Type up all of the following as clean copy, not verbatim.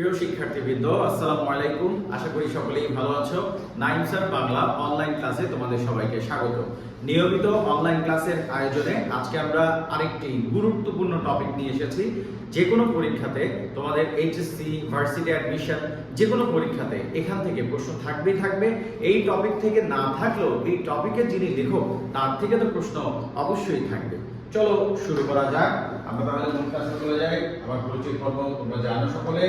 প্রিয় শিক্ষার্থীবৃন্দ, আসসালামু আলাইকুম। আশা করি সকলেই ভালো আছো। নাইম স্যার বাংলা অনলাইন ক্লাসে তোমাদের সবাইকে স্বাগত। নিয়মিত অনলাইন ক্লাসের আয়োজনে আজকে আমরা আরেকটি গুরুত্বপূর্ণ টপিক নিয়ে এসেছি। যে কোনো পরীক্ষাতে তোমাদের এইচএসসি, ভার্সিটি অ্যাডমিশন, যে কোনো পরীক্ষাতে এখান থেকে প্রশ্ন থাকবে। এই টপিক থেকে না থাকলেও এই টপিকের যিনি লেখক তার থেকে তো প্রশ্ন অবশ্যই থাকবে। চলো শুরু করা যাক। আমরা তাহলে মূল ক্লাসে চলে যাই। আমার পরিচয় পর্ব তোমরা জানো সকলে।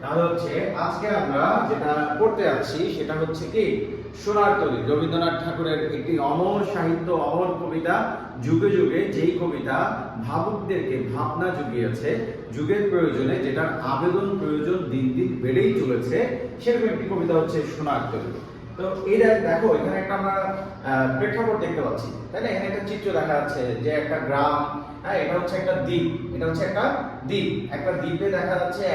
তাহলে হচ্ছে আজকে আমরা যেটা করতে যাচ্ছি সেটা হচ্ছে কি সোনার তরী, রবীন্দ্রনাথ ঠাকুরের একটি অমর সাহিত্য, অমর কবিতা। যুগে যুগে যেই কবিতা ভাবুকদেরকে ভাবনা জুগিয়েছে, যুগের প্রয়োজনে যেটার আবেদন প্রয়োজন দিন দিন বেড়েই চলেছে, সেরকম একটি কবিতা হচ্ছে সোনার তরী। তো এই দেখো, এখানে একটা আমরা প্রেক্ষাপট দেখতে পাচ্ছি, তাই না? এখানে একটা চিত্র দেখা যাচ্ছে যে একটা গ্রাম, হ্যাঁ, এটা হচ্ছে একটা দ্বীপ, একটা দ্বীপে দেখা যাচ্ছে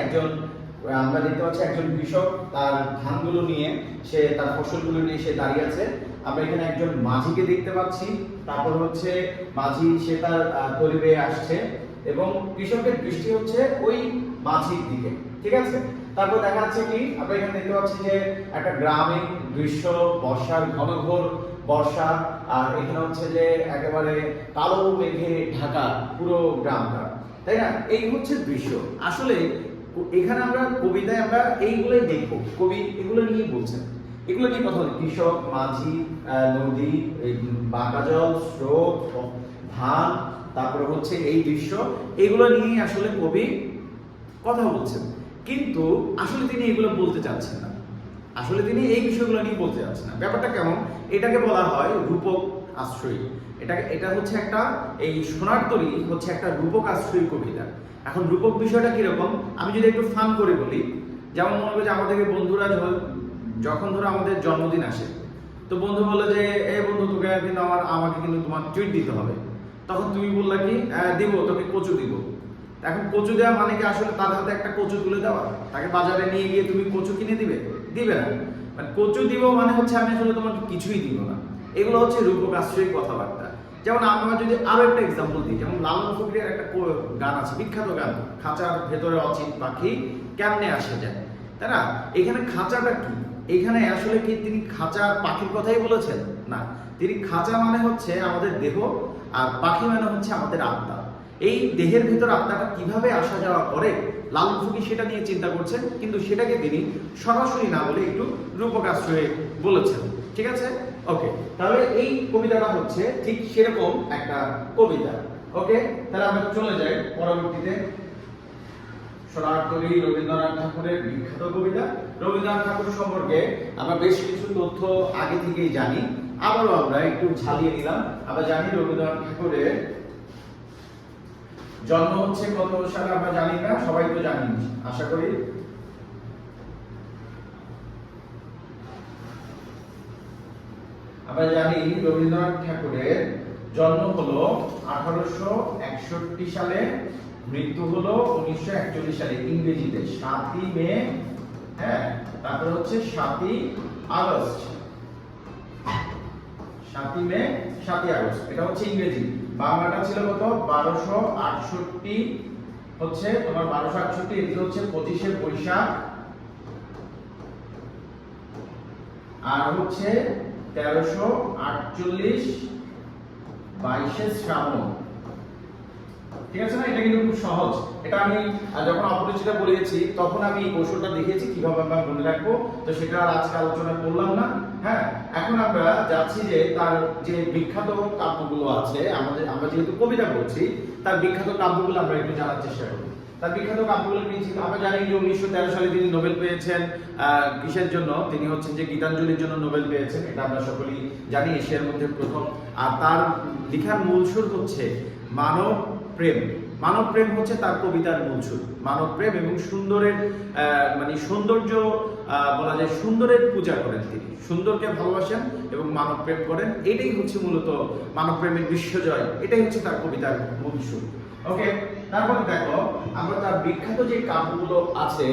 আমরা দেখতে পাচ্ছি একজন কৃষক তার ধানগুলো নিয়ে, সে তার ফসলগুলো নিয়ে সে দাঁড়িয়ে আছে। আমরা এখানে একজন মাঝিকে দেখতে পাচ্ছি, তারপর হচ্ছে মাঝি সে তার তরী বেয়ে আসছে এবং কৃষকের দৃষ্টি হচ্ছে ওই মাঝির দিকে, ঠিক আছে? তারপর দেখা যাচ্ছে কি আমরা এখানে দেখতে পাচ্ছি যে একটা গ্রামীণ দৃশ্য, বর্ষার ঘনঘোর বর্ষা, আর এখানে হচ্ছে যে একেবারে কালো মেঘে ঢাকা পুরো গ্রামটা, তাই না? এই হচ্ছে দৃশ্য। আসলে এখানে আমরা কবিতায় আমরা এইগুলোই দেখবো, কবি এগুলো নিয়েই বলছেন, এগুলো নিয়ে কথা বলি। কৃষক, মাঝি, নদী, বাঁকা জল, স্রোত, ধান, তারপরে হচ্ছে এই দৃশ্য, এগুলো নিয়েই আসলে কবি কথা বলছেন। কিন্তু আসলে তিনি এগুলো বলতে চাচ্ছেন না, আসলে তিনি এই বিষয়গুলো নিয়ে বলতে চাচ্ছেন না। ব্যাপারটা কেমন? এটাকে বলা হয় রূপক আশ্রয়ী। এটা হচ্ছে একটা, এই সোনার তরী হচ্ছে একটা রূপক আশ্রয়ী কবিতা। এখন রূপক বিষয়টা কিরকম আমি যদি একটু ফান করে বলি, যেমন মনে করো যে আমাদেরকে বন্ধুরা যখন ধরো আমাদের জন্মদিন আসে, তো বন্ধু বলে যে বন্ধু তোকে কিন্তু আমাকে কিন্তু তোমার ট্রিট দিতে হবে। তখন তুমি বললা কি দিব, তোকে কচু দিব। এখন কচু দেওয়া মানে কি আসলে তার হাতে একটা কচু তুলে দেওয়া? তাকে বাজারে নিয়ে গিয়ে তুমি কচু কিনে দিবে না। মানে কচু দিব মানে হচ্ছে আমি আসলে তোমাকে কিছুই দিব না। এগুলো হচ্ছে রূপক আশ্রয়ী কথাবার্তা। যেমন আমরা যদি আরো একটা এক্সাম্পল দিই, যেমন লালন ফকিরের একটা গান আছে, বিখ্যাত গান, খাঁচার ভেতরে অচিন পাখি কেমনে আসে যায়, তাই না? এখানে খাঁচাটা কি? এখানে আসলে কি তিনি খাঁচার পাখির কথাই বলেছেন? না, তিনি খাঁচা মানে হচ্ছে আমাদের দেহ, আর পাখি মানে হচ্ছে আমাদের আত্মা। এই দেহের ভিতর আত্মাটা কিভাবে আসা যাওয়া করে লালন ফকির সেটা নিয়ে চিন্তা করছেন, কিন্তু সেটাকে তিনি সরাসরি না বলে একটু রূপক আশ্রয়ে বলেছেন, ঠিক আছে? ওকে, তাহলে এই কবিতাটা হচ্ছে ঠিক সেরকম একটা কবিতা। ওকে, তাহলে আমরা চলে যাই পরবর্তীতে। সোনার তরী রবীন্দ্রনাথ ঠাকুরের বিখ্যাত কবিতা। রবীন্দ্রনাথ ঠাকুর সম্পর্কে আমরা বেশ কিছু তথ্য আগে থেকেই জানি, আবারও আমরা একটু ঝালিয়ে নিলাম। আমরা জানি রবীন্দ্রনাথ ঠাকুরের জন্ম হচ্ছে কত সালে আমরা জানি না, সবাই তো জানি আশা করি। আমরা জানি রবীন্দ্রনাথ ঠাকুরের জন্ম হলো 1861 সালে, মৃত্যু হলো 1941 সালে, ইংরেজিতে 7ই মে, হ্যাঁ, তারপর হচ্ছে 7ই আগস্ট, 7ই মে 7ই আগস্ট, এটা হচ্ছে ইংরেজি। বাংলাটা ছিল কত? 1268 হচ্ছে তোমার 1268, এদিকে হচ্ছে 25শে বৈশাখ, আর হচ্ছে 1348 22শে শ্রাবণ, ঠিক আছে না? এটা কিন্তু খুব সহজ। এটা আমি যখন অপরিচিত বলেছি তখন আমি এই কৌশলটা দেখিয়েছি কিভাবে আমরা মনে রাখবো, তো সেটা আর আজকে আলোচনা করলাম না। হ্যাঁ, এখন আমরা যাচ্ছি যে তার যে বিখ্যাত কাব্যগুলো আছে, আমরা যেহেতু কবিতা বলছি, তার বিখ্যাত কাব্যগুলো আমরা একটু জানার চেষ্টা করব। তার বিখ্যাত কাব্যগুলো নিয়েছি, আমরা জানি যে 1913 সালে তিনি নোবেল পেয়েছেন। কিসের জন্য? তিনি হচ্ছেন যে গীতাঞ্জলির জন্য নোবেল পেয়েছেন, এটা আমরা সকলেই জানি, এশিয়ার মধ্যে প্রথম। আর তার লেখার মূল সুর হচ্ছে মানব প্রেম। মানব প্রেম হচ্ছে তার কবিতার মূল সুর, মানব প্রেম এবং সুন্দরের মানে সৌন্দর্য, বলা যায় সুন্দরের পূজা করেন তিনি, সুন্দরকে ভালোবাসেন এবং মানব প্রেম করেন। এটাই হচ্ছে মূলত মানব প্রেমের বিশ্বজয়, এটাই হচ্ছে তার কবিতার মূল সুর। ওকে, তারপরে দেখো আমরা তার বিখ্যাত যে কাব্যগুলো আছে,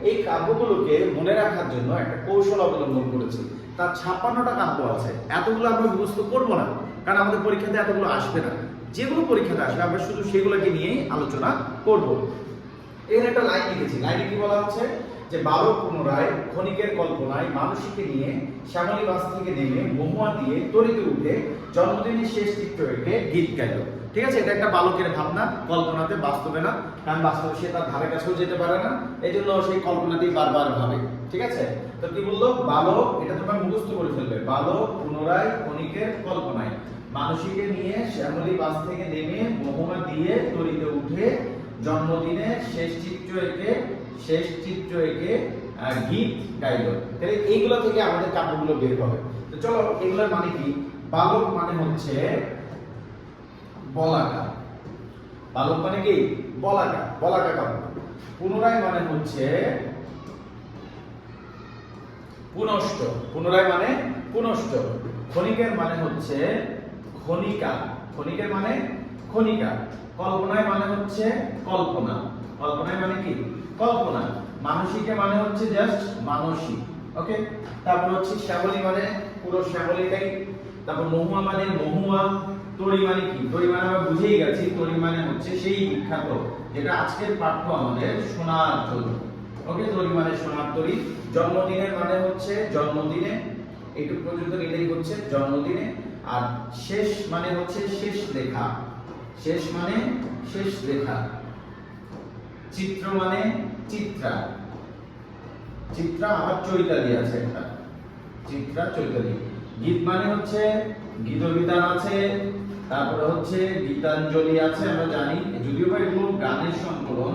এই কাব্যগুলোকে মনে রাখার জন্য একটা কৌশল অবলম্বন করেছি। তার 56টা কাব্য আছে। এতগুলো আমরা মুখস্থ করবো না, কারণ আমাদের পরীক্ষাতে এতগুলো আসবে না। যেগুলো পরীক্ষাতে আসবে আমরা শুধু সেগুলোকে নিয়েই আলোচনা করব। এখানে একটা লাইন লিখেছি, লাইনে কি বলা হচ্ছে যে বালক পুনরায় ক্ষণিকের কল্পনায় মানুষকে নিয়ে শ্যামলী বাস থেকে নেমে মহুয়া দিয়ে তরিতে উঠে জন্মদিনের শেষ চিত্র এঁকে গীত গাইল। ঠিক আছে, এটা একটা বালকের ভাবনা, কল্পনাতে, বাস্তবে না, কারণ বাস্তবে সে তার ধারে কাছেও যেতে পারে না, এই জন্য সেই কল্পনাতেই বারবার ভাবে। ঠিক আছে, তো কি বললো, বালক, এটা তোমার মুখস্থ করে ফেলবে, বালক পুনরায় ক্ষণিকের কল্পনায় মানুষকে নিয়ে শ্যামলী বাস থেকে নেমে মহুয়া দিয়ে তরিতে উঠে জন্মদিনের শেষ চিত্র এঁকে গীত গাইল। তাহলে এইগুলো থেকে আমাদের কাব্যগুলো বের হবে। তো চলো, এগুলোর মানে কি? বালক মানে হচ্ছে বলাকা, বালক মানে কি বলাকা, বলাকা কাব্য। পুনরায় মানে হচ্ছে পুনষ্ট, পুনরায় মানে পুনষ্ট। ক্ষণিকের মানে হচ্ছে ক্ষণিকা, ক্ষণিকের মানে ক্ষণিকা। কল্পনায় মানে হচ্ছে কল্পনা, কল্পনায় মানে কি কল্পনা। মানসিকে মানে হচ্ছে জাস্ট মানসিক। ওকে, তারপর হচ্ছে শ্যামলী মানে পুরো শ্যামলীটাই। তারপর মহুয়া মানে মহুয়া। তরি মানে কি? তরি মানে আমরা বুঝেই গেছি, তরি মানে হচ্ছে সেই বিখ্যাত, যেটা আজকের পাঠ্য আমাদের সোনার তরি। ওকে, তরি মানে সোনার তরি। জন্মদিনের মানে হচ্ছে জন্মদিনে, এইটুকু পর্যন্ত এটাই হচ্ছে জন্মদিনে। আর শেষ মানে হচ্ছে শেষ লেখা, শেষ মানে শেষ লেখা। চিত্র মানে চিত্রা, চিত্রা আবার চৈতালি আছে একটা, চিত্রা চৈতালি। গীত মানে হচ্ছে গীতবিতান আছে, তারপরে হচ্ছে গীতাঞ্জলি আছে, আমরা জানি, যদিও বা এগুলো গানের সংকলন,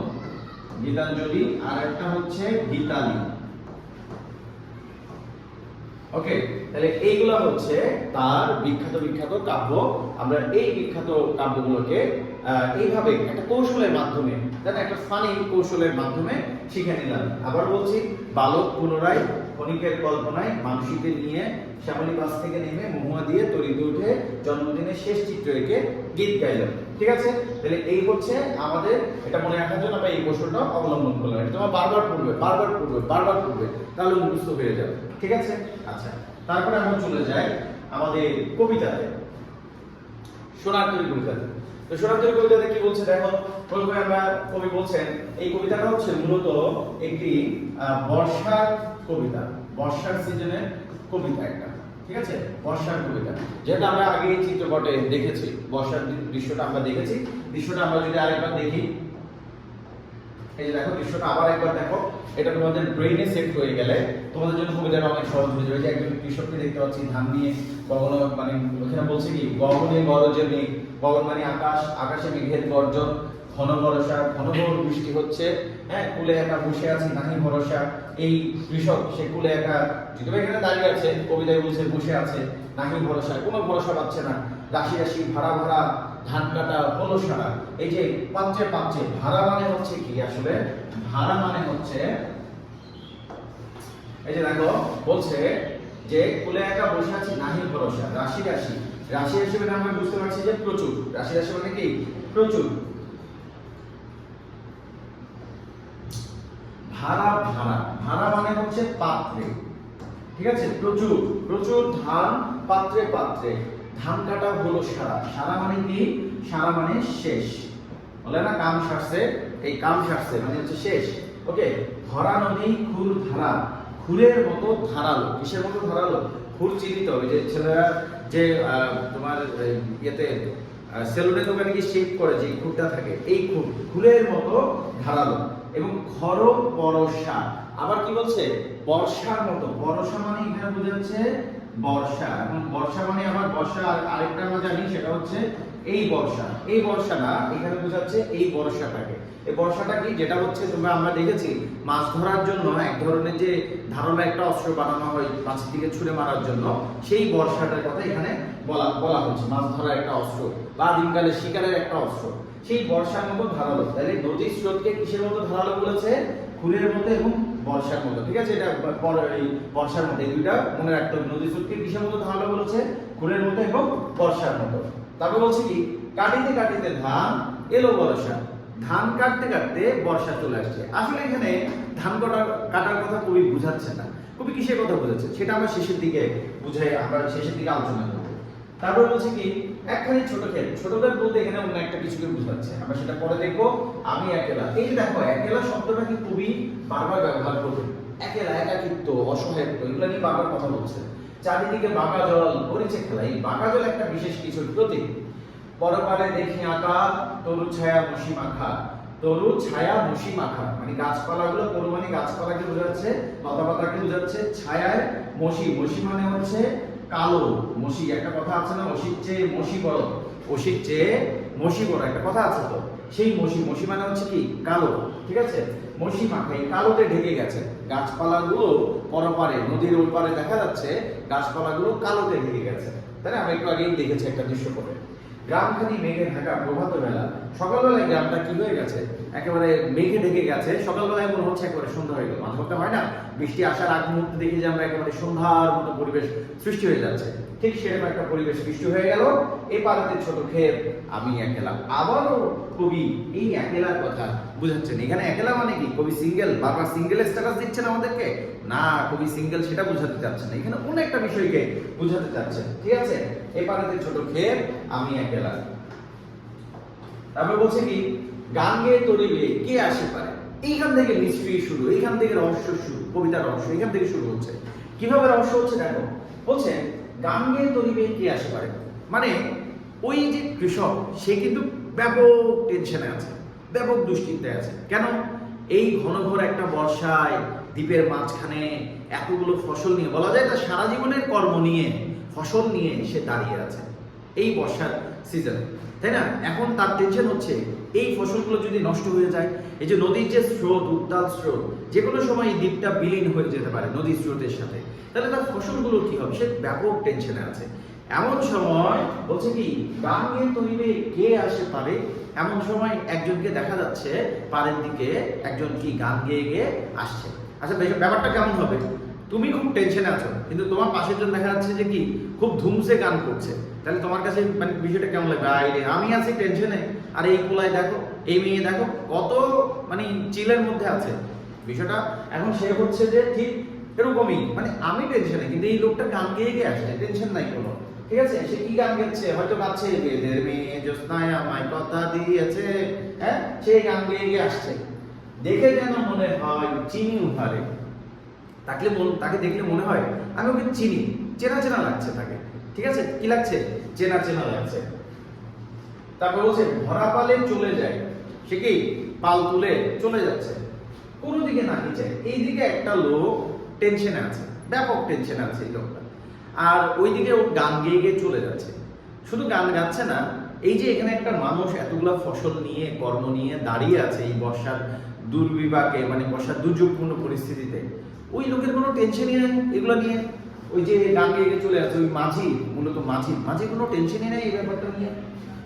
গীতাঞ্জলি। আর একটা হচ্ছে গীতালি। ওকে, তাহলে এইগুলো হচ্ছে তার বিখ্যাত বিখ্যাত কাব্য। আমরা এই বিখ্যাত কাব্যগুলোকে এইভাবে একটা কৌশলের মাধ্যমে, একটা ফানি কৌশলের মাধ্যমে শিখে নিলাম। আবার বলছি, বালক পুনরায় ক্ষণিকের কল্পনায় মানুষকে নিয়ে শ্যামলী বাস থেকে নেমে মহুয়া দিয়ে তরিতে উঠে জন্মদিনের শেষ চিত্র এঁকে গীত গাইল। ঠিক আছে, তাহলে এই হচ্ছে আমাদের, এটা মনে রাখার জন্য আমরা এই কৌশলটা অবলম্বন করলাম। এটা তোমার বারবার পড়বে, বারবার পড়বে, বারবার পড়বে, তাহলে মুখস্থ হয়ে যাবে। ঠিক আছে, আচ্ছা, তারপরে আমরা চলে যাই আমাদের কবিতাতে, সোনার তরী কবিতাতে। তো সোনার তরী কবিতাতে কি বলছে দেখো, প্রথমে আমরা, কবি বলছেন এই কবিতাটা হচ্ছে মূলত একটি বর্ষার কবিতা, বর্ষার সিজনের কবিতা একটা। ঠিক আছে, বর্ষার কবিতা, যেটা আমরা আগে চিত্রপটে দেখেছি, বর্ষার দৃশ্যটা আমরা দেখেছি। দৃশ্যটা আমরা যদি আরেকবার দেখি, এই যে দেখো দৃশ্যটা আবার একবার দেখো, এটা তোমাদের ব্রেইনে সেট হয়ে গেলে তোমাদের জন্য কবিতাটা অনেক সহজ হয়ে যাবে। যে একজন কৃষককে দেখতে পাচ্ছি ধান নিয়ে, গগন মানে ওখানে বলছে কি, গগনে গরজে মেঘ, গগন মানে আকাশ, আকাশে মেঘের গর্জন, ঘন বর্ষা, ঘন ঘোর বৃষ্টি হচ্ছে, হ্যাঁ, কুলে একা বসে আছি নাহি ভরসা। এই কৃষক সে কুলে একা, যদিও এখানে দাঁড়িয়ে আছে, কবিতায় বলছে বসে আছে নাহি ভরসা, কোনো ভরসা পাচ্ছে না। রাশি রাশি ভাড়া ভাড়া ধান কাটা হলো সারা। এই যে পাচ্ছে পাচ্ছে, ভাড়া মানে হচ্ছে কি আসলে, ভাড়া মানে হচ্ছে, এই যে দেখো বলছে যে কুলে একা বসে আছি নাহি ভরসা, রাশি রাশি, রাশি রাশি মানে আমরা বুঝতে পারছি যে প্রচুর, রাশি রাশি মানে কি প্রচুর। ভাড়া ভাড়া, ভাড়া মানে হচ্ছে পাত্রে। ঠিক আছে, প্রচুর প্রচুর ধান পাত্রে পাত্রে, ধান কাটা হলো সারা, সারা মানে কি, সারা মানে শেষ, বলে না কাম সারছে, এই কাম সারছে মানে হচ্ছে শেষ। ওকে, ভরা নদী খুর ধারা, খুরের মতো ধারালো, কিসের মতো ধারালো, খুর চিহ্নিত, ওই যে ছেলেরা যে তোমার ইয়েতে সেলুনের দোকানে কি শেপ করে যে খুরটা থাকে, এই খুর, খুরের মতো ধারালো। এবং ঘর বর্ষা, আবার কি বলছে, বর্ষার মতো, বর্ষা মানে এখানে বোঝাচ্ছে বর্ষা, এবং বর্ষা মানে আবার বর্ষা আরেকটা আমরা জানি, সেটা হচ্ছে এই বর্ষা, এই বর্ষা না, এখানে বোঝাচ্ছে এই বর্ষাটাকে। এই বর্ষাটা কি, যেটা হচ্ছে তোমরা, আমরা দেখেছি মাছ ধরার জন্য এক ধরনের যে ধারালো একটা অস্ত্র বানানো হয় মাছের দিকে ছুঁড়ে মারার জন্য, সেই বর্ষাটার কথা এখানে বলা হচ্ছে, মাছ ধরার একটা অস্ত্র বা দিনকালে শিকারের একটা অস্ত্র, সেই বর্ষার মতো ধারালো। তাহলে নদীর স্রোতকে কিসের মতো ধারালো বলেছে, খুরের মতো এবং বর্ষার মতো। ঠিক আছে, এটা এই বর্ষার মতো, এই দুইটা মনে রাখতে হবে। নদীর স্রোতকে কিসের মতো ধারালো বলেছে, খুরের মতো এবং বর্ষার মতো। তারপর বলছে কি, কাটিতে কাটিতে ধান এলো বর্ষা, ধান কাটতে কাটতে বর্ষা চলে আসছে। আসলে এখানে ধান কাটার কথা কবি বুঝাচ্ছে না, কবি কিসের কথা বুঝাচ্ছে সেটা আমরা শেষের দিকে বুঝাই, আমরা শেষের দিকে আলোচনা করব। তারপর বলছে কি, একখানি ছোট ক্ষেত। ছোট ক্ষেত বলতে এখানে অন্য একটা কিছুকে বোঝাচ্ছে, আমরা সেটা পরে দেখবো। আমি একেলা, এই যে দেখো একেলা শব্দটা কি খুবই বারবার ব্যবহার করবে। একেলা, একাকিত্ব, অসহায়ত্ব, এগুলো নিয়ে বারবার কথা বলছে। চারিদিকে বাঁকা জল করেছে খেলা, এই বাঁকা জল একটা বিশেষ কিছুর প্রতীক। পরপারে দেখি আঁকা তরু ছায়া মশি মাখা, তরু ছায়া মশি মাখা মানে গাছপালাগুলো, তরু মানে গাছপালাকে বোঝাচ্ছে, লতাপাতাকে বোঝাচ্ছে, ছায়ায় মশি, মশি মানে হচ্ছে কালো। মশি একটা কথা আছে না, অসির চেয়ে মশি বড়, অসির চেয়ে মশি বড় একটা কথা আছে তো, সেই মশি, মশি মানে হচ্ছে কি কালো, ঠিক আছে। মশি মাখা, এই কালোতে ঢেকে গেছে গাছপালাগুলো। পরপারে নদীর ওই পারে দেখা যাচ্ছে গাছপালাগুলো কালোতে ঢেকে গেছে, তাই না? আমি একটু আগেই দেখেছি একটা দৃশ্য করে। গ্রামখানি মেঘে ঢাকা প্রভাত বেলা, সকালবেলায় গ্রামটা কি হয়ে গেছে, একেবারে মেঘে ঢেকে গেছে। সকালবেলায় মনে হচ্ছে একেবারে সন্ধ্যা হয়ে গেল, মাঝে মধ্যে হয় না বৃষ্টি আসার আগ মুহূর্তে দেখি যে আমরা একেবারে সন্ধ্যার মতো পরিবেশ সৃষ্টি হয়ে যাচ্ছে, ঠিক সেরকম একটা পরিবেশ সৃষ্টি হয়ে গেল। এই পাড়াতে ছোট ক্ষেত, আমি একেলা। আবারও কবি এই একেলার কথা বুঝাচ্ছেন। এখানে একেলা মানে কি, কবি সিঙ্গেল, বারবার সিঙ্গেল স্ট্যাটাস দিচ্ছেন আমাদেরকে না, কবি সিঙ্গেল সেটা বোঝাতে চাচ্ছেন, এখানে অন্য একটা বিষয়কে বোঝাতে চাচ্ছেন, ঠিক আছে। এই পাড়াতে ছোট ক্ষেত, আমি একেলা। তারপর বলছে কি, গান গেয়ে তরিবে কে আসে পারে। এইখান থেকে মিস্ট্রি শুরু, এইখান থেকে রহস্য শুরু, কবিতার রহস্য এখান থেকে শুরু হচ্ছে। কিভাবে রহস্য হচ্ছে দেখো, বলছে গান গেয়ে তরিবে কে আসে পারে, মানে ওই যে কৃষক সে কিন্তু ব্যাপক টেনশনে আছে, ব্যাপক দুশ্চিন্তায় আছে। কেন? এই ঘন ঘোর একটা বর্ষায় দ্বীপের মাঝখানে এতগুলো ফসল নিয়ে, বলা যায় তার সারা জীবনের কর্ম নিয়ে, ফসল নিয়ে সে দাঁড়িয়ে আছে এই বর্ষার সিজনে, তাই না? এখন তার টেনশন হচ্ছে এই ফসলগুলো যদি নষ্ট হয়ে যায়, এই যে নদীর যে স্রোত, উত্তাল স্রোত, যে কোনো সময় এই দ্বীপটা বিলীন হয়ে যেতে পারে নদীর স্রোতের সাথে, তাহলে তার ফসলগুলো কি হবে, সে ব্যাপক টেনশনে আছে। এমন সময় বলছে কি, গান গেয়ে তরিবে কে আসে পারে। এমন সময় একজনকে দেখা যাচ্ছে পাড়ের দিকে, একজন কি গান গেয়ে গিয়ে আসছে। আচ্ছা ব্যাপারটা কেমন হবে, তুমি খুব টেনশনে আছো, কিন্তু তোমার পাশের জন দেখা যাচ্ছে যে কি খুব ধুমসে গান করছে, তাহলে তোমার কাছে মানে বিষয়টা কেমন লাগবে? আরে আমি আছি টেনশনে, আর এই কোলায় দেখো, এই মেয়ে দেখো কত মানে চিলের মধ্যে আছে বিষয়টা। এখন সে হচ্ছে যে ঠিক এরকমই, মানে আমি টেনশনে, কিন্তু এই লোকটা গান গেয়ে গিয়ে আসছে, টেনশন নাই কোনো, ঠিক আছে। সে কি গান গাচ্ছে, হয়তো গাচ্ছে বেদের মেয়ে জ্যোৎস্নায় আমায় কথা দিয়েছে, হ্যাঁ, সেই গান গেয়ে গিয়ে আসছে। দেখে যেন মনে হয় চিনি উহারে, তাকে দেখলে মনে হয় আমি ওকে চিনি, চেনা চেনা লাগছে তাকে, ঠিক আছে। কি লাগছে? চেনা চেনা লাগছে। তারপর বলছে ভরা পালে চলে যায়, সে কি পাল তুলে চলে যাচ্ছে, কোন দিকে না কি চায়। এইদিকে একটা লোক টেনশনে আছে, ব্যাপক টেনশনে আছে এই লোকটা, আর ওইদিকে ও গান গেয়ে গিয়ে চলে যাচ্ছে। শুধু গান গাচ্ছে না, এই যে এখানে একটা মানুষ এতগুলা ফসল নিয়ে, কর্ম নিয়ে দাঁড়িয়ে আছে এই বর্ষার দুর্বিপাকে, মানে বর্ষার দুর্যোগপূর্ণ পরিস্থিতিতে, ওই লোকের কোনো টেনশনই নেই এগুলো নিয়ে। ওই যে গান গেয়ে চলে আসছে ওই মাঝি, মূলত মাঝি কোনো টেনশনই নেই এই ব্যাপারটা নিয়ে।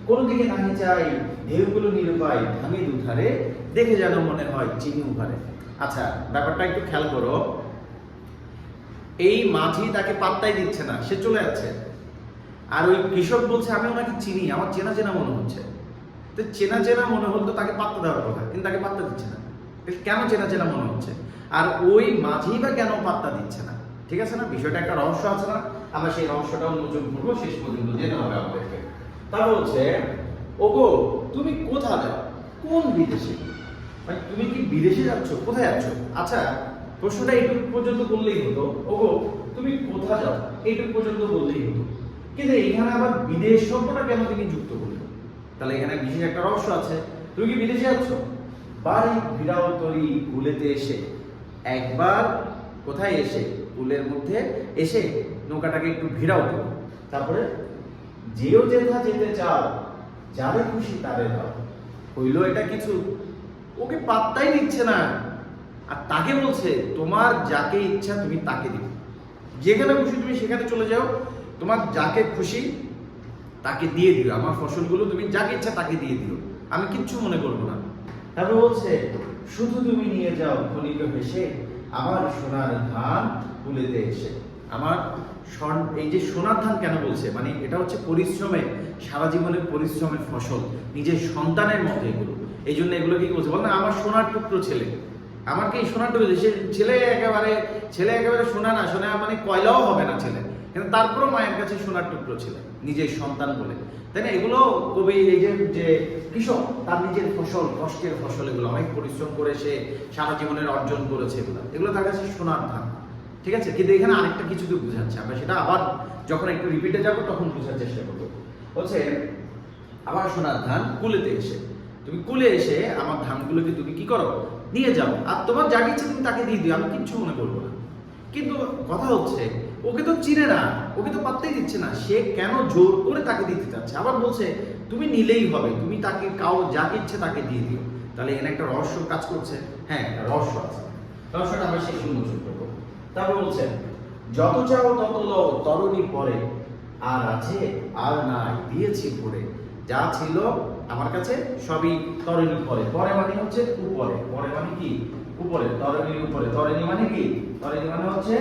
কোন দিকে নাহি চাই, ঢেউগুলো নিরুপায় ভাঙে দুধারে, দেখে যেন মনে হয় চিনি উহারে। আচ্ছা ব্যাপারটা একটু খেয়াল করো, এই মাঝি তাকে পাত্তাই দিচ্ছে না, সে চলে যাচ্ছে, আর ওই কৃষক বলছে আমি ওনাকে চিনি, আমার চেনা চেনা মনে হচ্ছে। তো চেনা চেনা মনে হলো তাকে পাত্তা দেওয়ার কথা, কিন্তু তাকে পাত্তা দিচ্ছে না। কেন চেনা চেনা মনে হচ্ছে, আর ওই মাঝি বা কেন পাত্তা দিচ্ছে না, ঠিক আছে না? বিষয়টা একটা রহস্য আছে না, আমরা সেই রহস্যটা উন্মোচন করবো, শেষ পর্যন্ত যেতে হবে আমাদেরকে। তারপর হচ্ছে ওগো তুমি কোথা যাও, কোন বিদেশে, মানে তুমি কি বিদেশে যাচ্ছ, কোথায় যাচ্ছ? আচ্ছা প্রশ্নটা এইটুকু পর্যন্ত বললেই হতো, ওগো তুমি কোথা যাও, এইটুকু পর্যন্ত বললেই হতো, কিন্তু এখানে আবার বিদেশ শব্দটা কেন তুমি যুক্ত করলে? তাহলে এখানে বিশেষ একটা রহস্য আছে। তুমি কি বিদেশে যাচ্ছ? বাড়ি ভিড়াও তরি কুলেতে এসে, একবার কোথায় এসে, কুলের মধ্যে এসে নৌকাটাকে একটু ভিড়াও দেবো। তারপরে যেও যেথা যেতে চাও, যারে খুশি তারে দাও। হইলো এটা কিছু, ওকে পাত্তাই দিচ্ছে না, আর তাকে বলছে তোমার যাকে ইচ্ছা তুমি তাকে দিও, যেখানে খুশি তুমি সেখানে চলে যাও, তোমার যাকে খুশি তাকে দিয়ে দিও, আমার ফসলগুলো তুমি যাকে ইচ্ছা তাকে দিয়ে দিও, আমি কিচ্ছু মনে করবো না। তারপর বলছে শুধু তুমি নিয়ে যাও ক্ষণিক ভেসে, আমার সোনার ধান কুলেতে এসে। আমার এই যে সোনার ধান কেন বলছে, মানে এটা হচ্ছে পরিশ্রমের, সারা জীবনের পরিশ্রমের ফসল, নিজের সন্তানের মতো এগুলো, এই জন্য এগুলো কি বলছে, বল না আমার সোনার টুকরো ছেলে, আমার কি সোনার টুকরো ছেলে, একেবারে সোনা না, সোনা মানে কয়লাও হবে না ছেলে, কিন্তু তারপরেও মায়ের কাছে সোনার টুকরো ছিলেন নিজের সন্তান বলে, তাই না? এগুলো কবি এই যে কৃষক তার নিজের ফসল, কষ্টের ফসল, এগুলো অনেক পরিশ্রম করে সে সারা জীবনের অর্জন করেছে, এগুলো তার কাছে সোনার ধান। ঠিক আছে, কিন্তু এখানে আরেকটা কিছুকে বোঝাচ্ছে, আমরা সেটা আবার যখন একটু রিপিটে যাব তখন বোঝার চেষ্টা করবো। বলছে আমার সোনার ধান কুলেতে এসে, তুমি কুলে এসে আমার ধানগুলোকে তুমি কি করো, নিয়ে যাও, আর তোমার যা ইচ্ছে তুমি তাকে দিয়ে দিও, আমি কিচ্ছু মনে করবো না। কিন্তু কথা হচ্ছে ওকে তো চিনে না, ওকে তো পাত্তাই দিচ্ছে না, সে কেন জোর করে তাকে দিতে চাচ্ছে? আবার বলছে তুমি নিলেই হবে, তুমি তাকে কাউ যা ইচ্ছে তাকে দিয়ে দিও। তাহলে এখানে একটা রহস্য কাজ করছে। হ্যাঁ, একটা রহস্য আছে, রহস্যটা আমরা শেষ উন্মোচন করবো। তারপর বলছেন যত চাও তত লও তরণী পরে, আর আছে আর নাই দিয়েছি পরে, যা ছিল আমার কাছে সবই তরণী পরে। পরে মানে হচ্ছে উপরে, পরে মানে কি উপরে, তরণীর উপরে। তরণী মানে কি, তরণী মানে হচ্ছে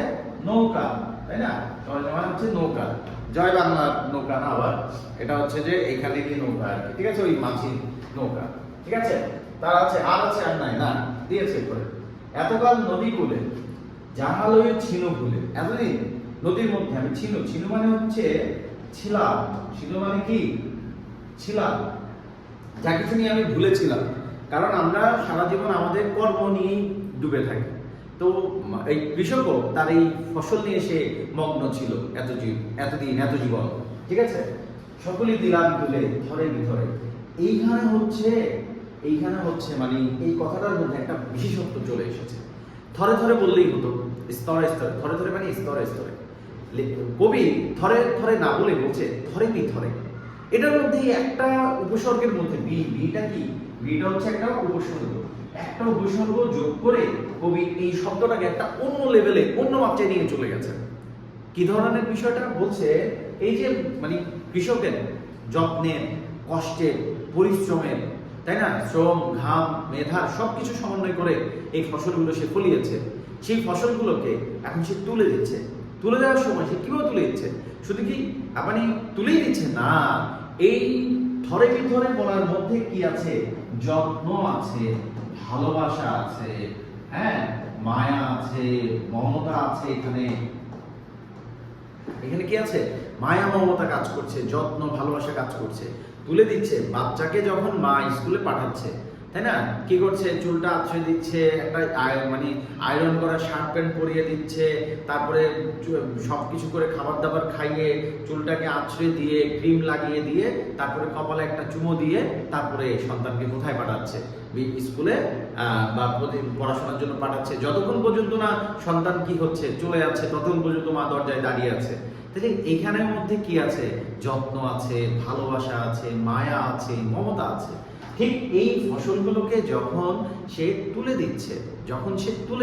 নৌকা, তাই না? তরণী মানে হচ্ছে নৌকা, জয় বাংলার নৌকা না, আবার এটা হচ্ছে যে এখানে কি নৌকা আর কি, ঠিক আছে, ওই মাঝির নৌকা, ঠিক আছে। তার আছে আর নাই, না দিয়েছে পরে। এতকাল নদী কূলে জাহালয়ে ছিনু ভুলে, এতদিন নদীর মধ্যে আমি ছিনু, ছিনু মানে হচ্ছে ছিলাম, ছিনু মানে কি ছিলাম, যা কিছু নিয়ে আমি ভুলেছিলাম। কারণ আমরা সারা জীবন আমাদের কর্ম নিয়েই ডুবে থাকি, তো এই কৃষকও তার এই ফসল নিয়ে সে মগ্ন ছিল এতদিন এত জীবন, ঠিক আছে। সকলেই দিলাম তুলে ধরে ভিতরে, এইখানে হচ্ছে মানে এই কথাটার মধ্যে একটা বিশেষত্ব চলে এসেছে। থরে থরে বললেই হতো, স্তরে স্তরে, থরে থরে মানে স্তরে স্তরে। কবি থরে থরে না বলে বলছে থরে থরে। এটার মধ্যে একটা উপসর্গের মধ্যে বিটা কি, বিটা হচ্ছে একটা উপসর্গ যোগ করে কবি এই শব্দটাকে একটা অন্য লেভেলে, অন্য মাত্রায় নিয়ে চলে গেছে। কি ধরনের বিষয়টা বলছে, এই যে মানে কৃষকের যত্নের, কষ্টের, পরিশ্রমের, তাই না, শ্রম, ঘাম, মেধার সবকিছু সমন্বয় করে এই ফসলগুলো সে ফলিয়েছে, সেই ফসলগুলোকে এখন সে তুলে দিচ্ছে। তুলে দেওয়ার সময় সে কিভাবে তুলে দিচ্ছে? শুধু কি আপনি তুলেই দিচ্ছে না, এই থরে বিথরে বলার মধ্যে কি আছে? যত্ন আছে, ভালোবাসা আছে, হ্যাঁ, মায়া আছে, মমতা আছে। এখানে কি আছে? মায়া মমতা কাজ করছে, যত্ন ভালোবাসা কাজ করছে, তুলে দিচ্ছে। বাচ্চাকে যখন মা স্কুলে পাঠাচ্ছে, তাই না, কি করছে? চুলটা আঁচড়ে দিচ্ছে, একটা মানে আয়রন করা শার্ট প্যান্ট পরিয়ে দিচ্ছে, তারপরে সবকিছু করে খাবার দাবার খাইয়ে চুলটাকে আঁচড়ে দিয়ে ক্রিম লাগিয়ে দিয়ে তারপরে কপালে একটা চুমো দিয়ে তারপরে সন্তানকে কোথায় পাঠাচ্ছে? স্কুলে বা পড়াশোনার জন্য পাঠাচ্ছে। যতক্ষণ পর্যন্ত না সন্তান কি হচ্ছে, চলে যাচ্ছে, ততক্ষণ পর্যন্ত মা দরজায় দাঁড়িয়ে আছে। তাহলে এখানের মধ্যে কি আছে? যত্ন আছে, ভালোবাসা আছে, মায়া আছে, মমতা আছে। ঠিক এই ফসলগুলোকে যখন সে তুলে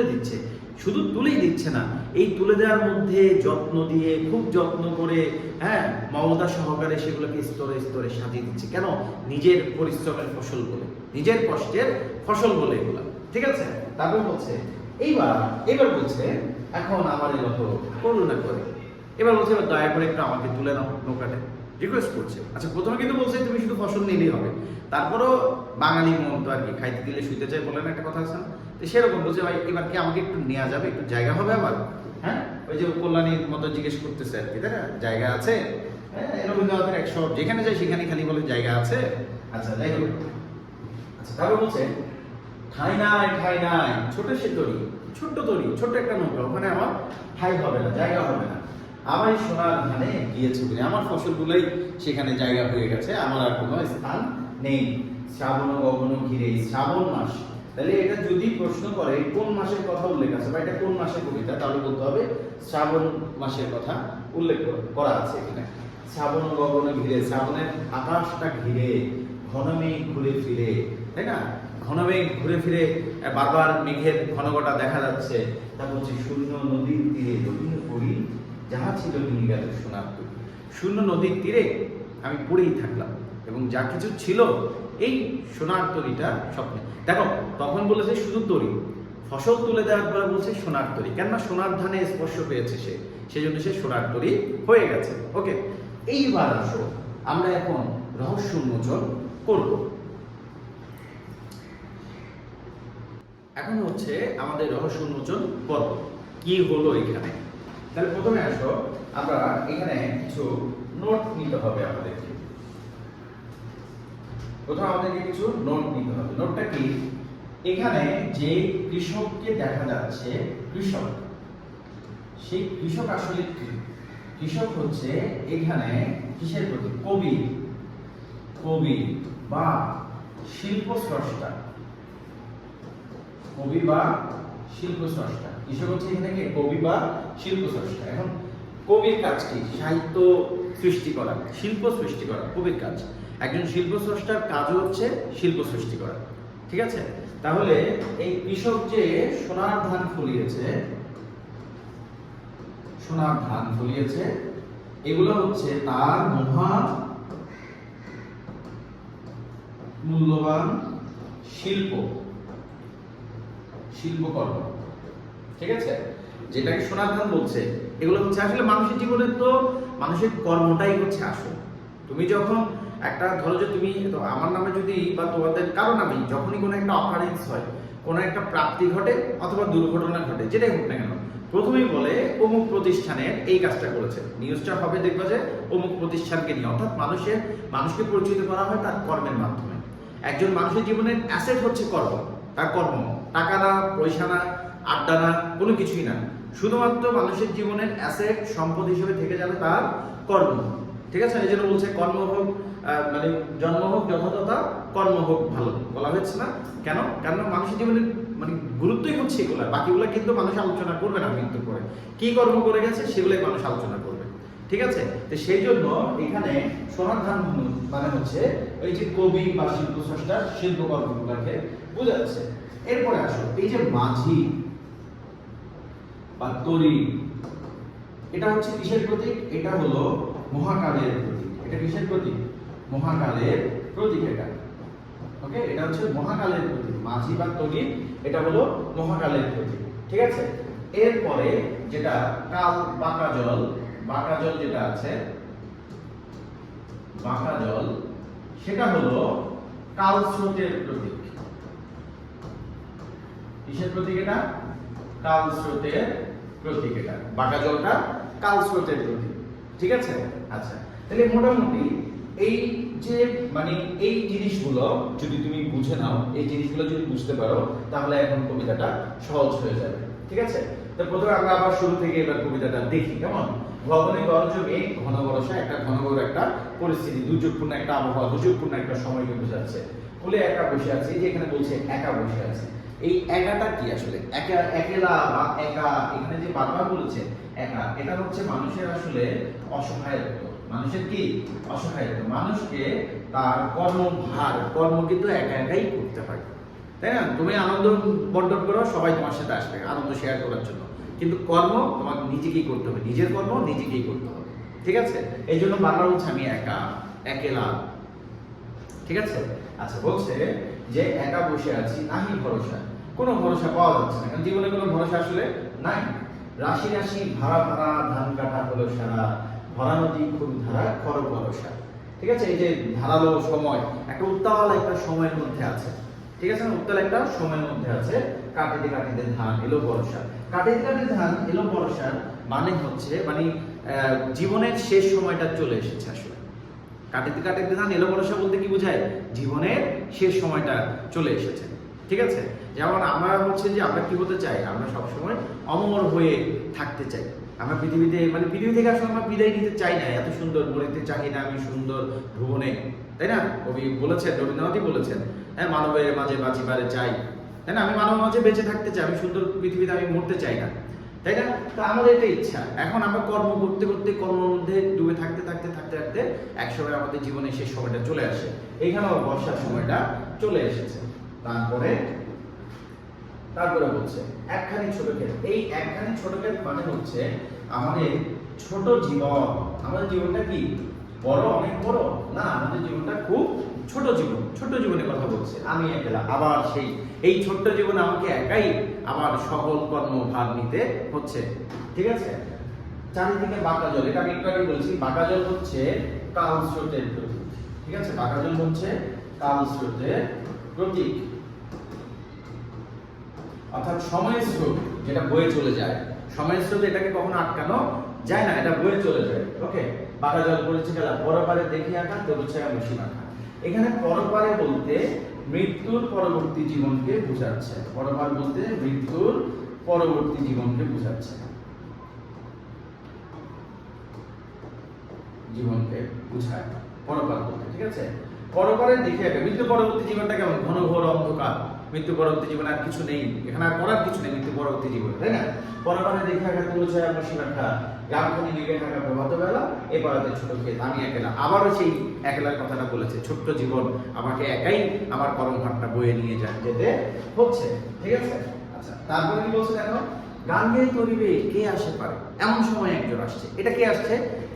দিচ্ছে, শুধু তুলেই দিচ্ছে না, এই তুলে দেওয়ার মধ্যে যত্ন দিয়ে, খুব যত্ন করে, হ্যাঁ, মমতা সহকারে সেগুলোকে স্তরে স্তরে সাজিয়ে দিচ্ছে। কেন? নিজের পরিশ্রমের ফসল বলে, নিজের কষ্টের ফসল বলে এগুলা, ঠিক আছে। তারপর বলছে এইবার বলছে এখন আমার এই মতো করুণা করে, এবার বলছে দয়া করে একটু আমাকে তুলে নাও নৌকাতে, রিকোয়েস্ট করছে। আচ্ছা, প্রথমে কিন্তু বলছে তুমি শুধু ফসল নিলেই হবে, তারপরও বাঙালি মন তো আর কি, খাইতে দিলে শুইতে চাই বলে না একটা কথা আছে না, তো সেরকম বলছে ভাই এবার কি আমাকে একটু নেওয়া যাবে, একটু জায়গা হবে আমার, হ্যাঁ, ওই যে কল্যাণীর মতো জিজ্ঞেস করতেছে আর কি, তাই না, জায়গা আছে? রবীন্দ্রনাথের 100 যেখানে যায় সেখানে খালি বলে জায়গা আছে। আচ্ছা, যাই হোক। আচ্ছা, তারপর বলছে ঠাই নাই ছোট তরি, ছোট্ট একটা নৌকা, ওখানে আমার ঠাই হবে না, জায়গা হবে না। আমার সোনার ধানে গিয়েছে বলে আমার ফসলগুলোই সেখানে জায়গা হয়ে গেছে, আমার আর কোনো স্থান নেই। শ্রাবণ গগন ঘিরে, শ্রাবণ মাস, তাহলে এটা যদি প্রশ্ন করে কোন মাসের কথা উল্লেখ আছে বা এটা কোন মাসের কবিতা, তাহলে বলতে হবে শ্রাবণ মাসের কথা উল্লেখ করা আছে এখানে। শ্রাবণ গগন ঘিরে, শ্রাবণের আকাশটা ঘিরে, ঘন মেঘ ঘুরে ফিরে, তাই না, ঘন মেঘ ঘুরে ফিরে বারবার মেঘের ঘনঘটা দেখা যাচ্ছে। তারপর হচ্ছে শূন্য নদীর তীরে রবীন্দ্র পড়ি, যাহা ছিল নিয়ে গেল সোনার তরী। শূন্য নদীর তীরে আমি পড়েই থাকলাম এবং যা কিছু ছিল এই সোনার তরীটা স্বপ্নে। দেখো, তখন বলেছে শুধু তরী, ফসল তুলে দেওয়ার পরে বলছে সোনার তরী, কেননা সোনার ধানে স্পর্শ পেয়েছে সে, সেজন্য সে সোনার তরী হয়ে গেছে। ওকে, এইবার আসো আমরা এখন রহস্য উন্মোচন করব। এখন হচ্ছে আমাদের রহস্য উন্মোচন পর্ব। কি হলো এখানে? তাহলে প্রথমে আসো আমরা এখানে কিছু নোট নিতে হবে আমাদেরকে। প্রথমে আমাদেরকে কিছু নোট নিতে হবে। নোটটা কি? এখানে যে কৃষককে দেখা যাচ্ছে, কৃষক, সেই কৃষক আসলে কি? কৃষক হচ্ছে এখানে কিসের প্রতি? কবি, কবি বা শিল্প স্রষ্টা, কবি বা শিল্প স্রষ্টা। কৃষক হচ্ছে এখানে কি? কবি বা শিল্প স্রষ্টা। এখন কবির কাজ কি? সাহিত্য সৃষ্টি করা, শিল্প সৃষ্টি করা কবির কাজ। একজন শিল্প স্রষ্টার কাজও হচ্ছে শিল্প সৃষ্টি করা। ঠিক আছে? তাহলে এই কৃষক যে সোনার ধান ফলিয়েছে, সোনার ধান ফলিয়েছে, এগুলো হচ্ছে তার মহা মূল্যবান শিল্প, শিল্পকর্ম। ঠিক আছে? যেটাকে সোনার ধান বলছে, এগুলো হচ্ছে আসলে মানুষের জীবনের তো মানুষের কর্মটাই হচ্ছে আসল। তুমি যখন একটা ধরো যে তুমি আমার নামে যদি বা তোমাদের কারো নামে যখনই কোনো একটা অকারেন্স হয়, কোনো একটা প্রাপ্তি ঘটে অথবা দুর্ঘটনা ঘটে, যেটাই হোক না কেন, প্রথমেই বলে অমুক প্রতিষ্ঠানের এই কাজটা করেছে। নিউজটা হবে দেখবা যে অমুক প্রতিষ্ঠানকে নিয়ে, অর্থাৎ মানুষকে পরিচিত করা হয় তার কর্মের মাধ্যমে। একজন মানুষের জীবনের অ্যাসেট হচ্ছে কর্ম, তার কর্ম। টাকা না, পয়সা না, আড্ডা না, কোনো কিছুই না। শুধুমাত্র মানুষের জীবনের অ্যাসেট, সম্পদ হিসেবে থেকে যাবে তার কর্ম। ঠিক আছে? এই জন্য বলছে কর্ম হোক মানে জন্ম হোক যথাযথ, কর্ম হোক ভালো, বলা হয়েছে না? কেন? কারণ মানুষের জীবনের মানে গুরুত্বই হচ্ছে এগুলো। বাকিগুলো কিন্তু মানুষ আলোচনা করবে না, মৃত্যুর পরে কি কর্ম করে গেছে সেগুলোই মানুষ আলোচনা করবে। ঠিক আছে? তো সেই জন্য এখানে সোনার ধান মানে হচ্ছে এই যে কবি বা শিল্প স্রষ্টার শিল্পকর্মগুলোকে বোঝাচ্ছে। এরপরে আসো এই যে মাঝি বা তরি, এটা হচ্ছে কিসের প্রতীক? এটা হলো মহাকালের প্রতীক। এটা কিসের প্রতীক? মহাকালের প্রতীক এটা। ওকে, এটা হচ্ছে মহাকালের প্রতীক। মাঝি বা তরি এটা হলো মহাকালের প্রতীক। ঠিক আছে? এরপরে যেটা কাল, বাঁকা জল, বাঁকা জল যেটা আছে, বাঁকা জল, সেটা হলো কাল স্রোতের প্রতীক। কিসের প্রতীক এটা? কাল স্রোতের প্রতীক। এটা বাঁকা জলটা কাল স্রোতের প্রতীক। ঠিক আছে? আচ্ছা, তাহলে মোটামুটি এই যে মানে এই জিনিসগুলো যদি তুমি বুঝে নাও, এই জিনিসগুলো যদি বুঝতে পারো, তাহলে এখন কবিতাটা সহজ হয়ে যাবে। ঠিক আছে? তো প্রথমে আমরা আবার শুরু থেকে এবার কবিতাটা দেখি। কেমন? ভবনে গরজবে ঘন বর্ষা, একটা ঘন ঘোর একটা পরিস্থিতি, দুর্যোগপূর্ণ একটা আবহাওয়া, দুর্যোগপূর্ণ একটা সময়কে বোঝাচ্ছে। ফুলে একা বসে আছে, এই যে এখানে বলছে একা বসে আছে। এই একাটা কি আসলে? একা, একেলা বা একা, এখানে যে বারবার বলেছে একা, এটা হচ্ছে মানুষের আসলে অসহায়ত্ব। মানুষের কি? অসহায়ত্ব। মানুষকে তার কর্মভার, কর্ম কিন্তু একা একাই করতে হয়, তাই না? তুমি আনন্দ বন্টন করো, সবাই তোমার সাথে আসবে আনন্দ শেয়ার করার জন্য, কিন্তু কর্ম তোমাকে নিজেকেই করতে হবে, নিজের কর্ম নিজেকেই করতে হবে। ঠিক আছে? এই জন্য বারবার বলছে আমি একা, একেলা। ঠিক আছে? আচ্ছা, বলছে যে একা বসে আছি, নাহি ভরসা, কোনো ভরসা পাওয়া যাচ্ছে না, কারণ জীবনে কোনো ভরসা আসলে নাই। রাশি রাশি ভাড়া ভাড়া ধান কাটা হলো সারা, ভরা নদী খুব ধারা খর ভরসা। ঠিক আছে? এই যে ধারালো সময়, একটা উত্তাল একটা সময়ের মধ্যে আছে। ঠিক আছে? উত্তাল একটা সময়ের মধ্যে আছে। কাটিতে কাটিতে ধান এলো বর্ষা, কাটিতে কাটিতে ধান এলো বর্ষার মানে হচ্ছে মানে জীবনের শেষ সময়টা চলে এসেছে আসলে। কাটিতে কাটিতে ধান এলো বর্ষা বলতে কি বোঝায়? জীবনের শেষ সময়টা চলে এসেছে। ঠিক আছে? যেমন আমরা হচ্ছে যে আমরা কি হতে চাই? আমরা সবসময় অমর হয়ে থাকতে চাই। আমরা পৃথিবীতে মানে পৃথিবী থেকে আসলে আমরা বিদায় নিতে চাই না। এত সুন্দর, মরিতে চাই না আমি সুন্দর ভুবনে, তাই না? কবি বলেছেন, রবীন্দ্রনাথই বলেছেন, হ্যাঁ, মানবের মাঝে বাঁচিবারে চাই, তাই না? আমি মানবের মাঝে বেঁচে থাকতে চাই, আমি সুন্দর পৃথিবীতে আমি মরতে চাই না, তাই না? তো আমাদের এটা ইচ্ছা। এখন আমরা কর্ম করতে করতে, কর্মের মধ্যে ডুবে থাকতে থাকতে থাকতে থাকতে একসময় আমাদের জীবনে শেষ সময়টা চলে আসে। এইখানেও বর্ষার সময়টা চলে এসেছে। তারপরে বলছে একখানি ছোট ক্ষেত। এই একখানি ছোট ক্ষেত মানে হচ্ছে আমাদের ছোট জীবন। আমাদের জীবনটা কি বড়, অনেক বড় না, আমাদের জীবনটা খুব ছোট জীবন। ছোট জীবনের কথা বলছে। আমি একলা, আবার এই ছোট্ট জীবনে আমাকে একাই আবার সকল কর্মভার নিতে হচ্ছে। ঠিক আছে? চারিদিকে বাঁকা জল, এটা আমি একটু আগে বলেছি, বাঁকা জল হচ্ছে কাল স্রোতের প্রতীক। ঠিক আছে? বাঁকা জল হচ্ছে কাল স্রোতের প্রতীক, অর্থাৎ সময়ের স্রোত যেটা বয়ে চলে যায়। সময়ের স্রোত এটাকে কখনো আটকানো যায় না, এটা বয়ে চলে যায়। ওকে, বাঁকা জল পড়েছে খেলা, পরপারে দেখে আঁকা তরু ছায়া মুসি মাখা। এখানে পরপারে বলতে মৃত্যুর পরবর্তী জীবনকে বোঝাচ্ছে। পরপার বলতে মৃত্যুর পরবর্তী জীবনকে বোঝাচ্ছে, জীবনকে বুঝায় পরপার বলতে। ঠিক আছে, পরপারে দেখে আঁকা। মৃত্যু পরবর্তী জীবনটা কেমন? ঘন ঘোর অন্ধকার। মৃত্যু পরবর্তী জীবনে আর কিছু নেই, এখানে আর করার কিছু নেই মৃত্যু পরবর্তী জীবন, তাই না? পরপারে দেখে আঁকা তরু ছায়া মুসি মাখা, গ্রামখানি মেঘে ঢাকা প্রভাত বেলা, এ পাড়াতে ছোট ক্ষেত আমি একলা। আবারও সেই একলার কথাটা বলেছে, ছোট্ট জীবন, আমাকে একাই আমার কর্মঘাটটা বয়ে নিয়ে যেতে হচ্ছে। ঠিক আছে, আচ্ছা তারপরে কি বলছে দেখো, গান গেয়ে তরিবে কে আসে পারে, এমন সময় একজন আসছে। এটা কে আসছে?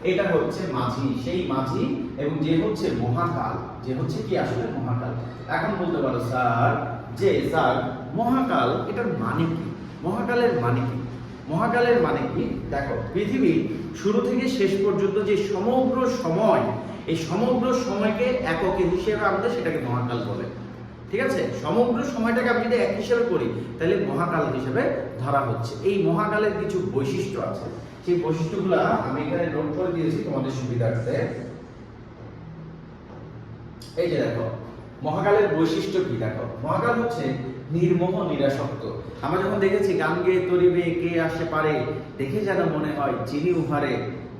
এটা হচ্ছে মাঝি, সেই মাঝি, এবং যে হচ্ছে মহাকাল, যে হচ্ছে কি আসলে মহাকাল। এখন বলতে পারো স্যার যে স্যার মহাকাল এটার মানে কি? মহাকালের মানে কি? মহাকালের মানে কি? দেখো, পৃথিবী শুরু থেকে শেষ পর্যন্ত যে সমগ্র সময়, এই সমগ্র সময়কে একক হিসেবে আমরা সেটাকে মহাকাল বলে। ঠিক আছে, সমগ্র সময়টাকে আমি যদি এক হিসেবে করি তাহলে মহাকাল হিসেবে ধরা হচ্ছে। এই মহাকালের কিছু বৈশিষ্ট্য আছে, সেই বৈশিষ্ট্যগুলো আমি এখানে নোট করে দিয়েছি তোমাদের সুবিধার্থে। এই যে দেখো, মহাকালের বৈশিষ্ট্য কি? দেখো, মহাকাল হচ্ছে নির্মোহ নিরাসক্ত। আমরা যখন দেখেছি গান গেয়ে তরিবে কে আসে পারে, দেখে যেন মনে হয় চিনি উহারে।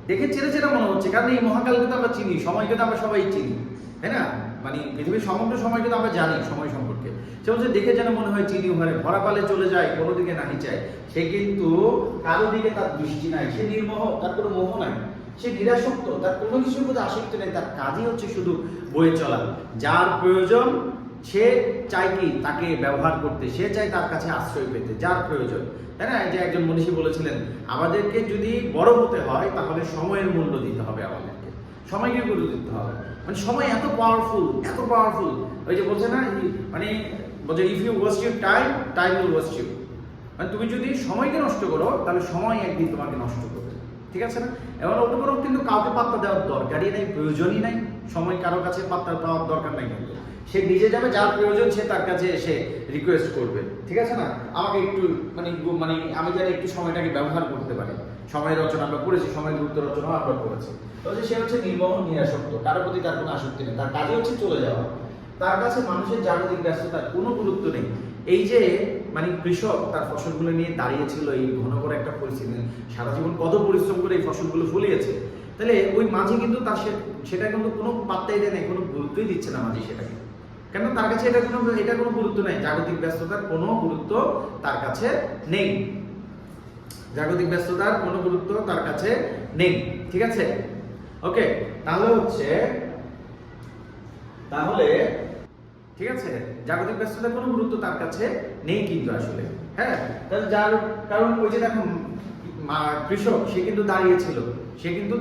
দেখে চেনা চেনা মনে হচ্ছে, কারণ এই মহাকালকে তো আমরা চিনি, সময়কে তো আমরা সবাই চিনি, তাই না? মানে পৃথিবীর সমগ্র সময়কে তো আমরা জানি, সময় সম্পর্কে। সে বলছে দেখে যেন মনে হয় চিনি উহারে, ভরা পালে চলে যায়, কোনো দিকে নাহি চায়। সে কিন্তু কারো দিকে তার দৃষ্টি নাই, সে নির্মোহ, তার কোনো মোহ নাই, সে নিরাসক্ত, তার কোনো কিছুর মধ্যে আসক্ত নেই, তার কাজই হচ্ছে শুধু বয়ে চলা। যার প্রয়োজন সে চায় কি তাকে ব্যবহার করতে, সে চায় তার কাছে আশ্রয় পেতে, যার প্রয়োজন, তাই না? যে একজন মনীষী বলেছিলেন, আমাদেরকে যদি বড় হতে হয় তাহলে সময়ের মূল্য দিতে হবে, আমাদেরকে সময়কে গুরুত্ব দিতে হবে। মানে সময় এত পাওয়ারফুল, এত পাওয়ারফুল। ওই যে বলছে না, মানে বলছে if you waste your time, time will waste you. মানে তুমি যদি সময়কে নষ্ট করো তাহলে সময় একদিন তোমাকে নষ্ট করবে। ঠিক আছে না? এবার অন্য কোনো কিন্তু কাউকে পাত্তা দেওয়ার দরকারই নাই, প্রয়োজনই নাই। সময় কারো কাছে পাত্তা পাওয়ার দরকার নাই, কিন্তু সে নিজে যাবে, যার প্রয়োজন সে তার কাছে এসে রিকোয়েস্ট করবে। ঠিক আছে না? আমাকে একটু মানে আমি যেন একটু সময়টাকে ব্যবহার করতে পারি। সময় রচনা আমরা করেছি, সময় গুরুত্ব রচনা আমরা করেছি। তাহলে সে হচ্ছে নির্মোহ নিরাসক্ত, কারোর প্রতি তার কোনো আসক্তি নেই, তার কাজে হচ্ছে চলে যাওয়া। তার কাছে মানুষের জাগতিক ব্যস্ততার কোনো গুরুত্ব নেই। এই যে মানে কৃষক তার ফসলগুলো নিয়ে দাঁড়িয়েছিল এই ঘন ঘন একটা পরিস্থিতি, সারা জীবন কত পরিশ্রম করে এই ফসলগুলো ফলিয়েছে, তাহলে ওই মাঝি কিন্তু তার সেটা কিন্তু কোনো পাত্তাই দেয় না, কোনো গুরুত্বই দিচ্ছে না মাঝি সেটাকে। কেন? তার কাছে এটা কোনো গুরুত্ব নেই, জাগতিক ব্যস্ততার কোনো গুরুত্ব তার কাছে নেই, জাগতিক ব্যস্ততার কোনো গুরুত্ব তার কাছে নেই। ঠিক আছে, ওকে। তাহলে ঠিক আছে, জাগতিক ব্যস্ততার কোনো গুরুত্ব তার কাছে নেই কিন্তু আসলে। হ্যাঁ, তাহলে যার কারণ ওই যে দেখো, কৃষক সে কিন্তু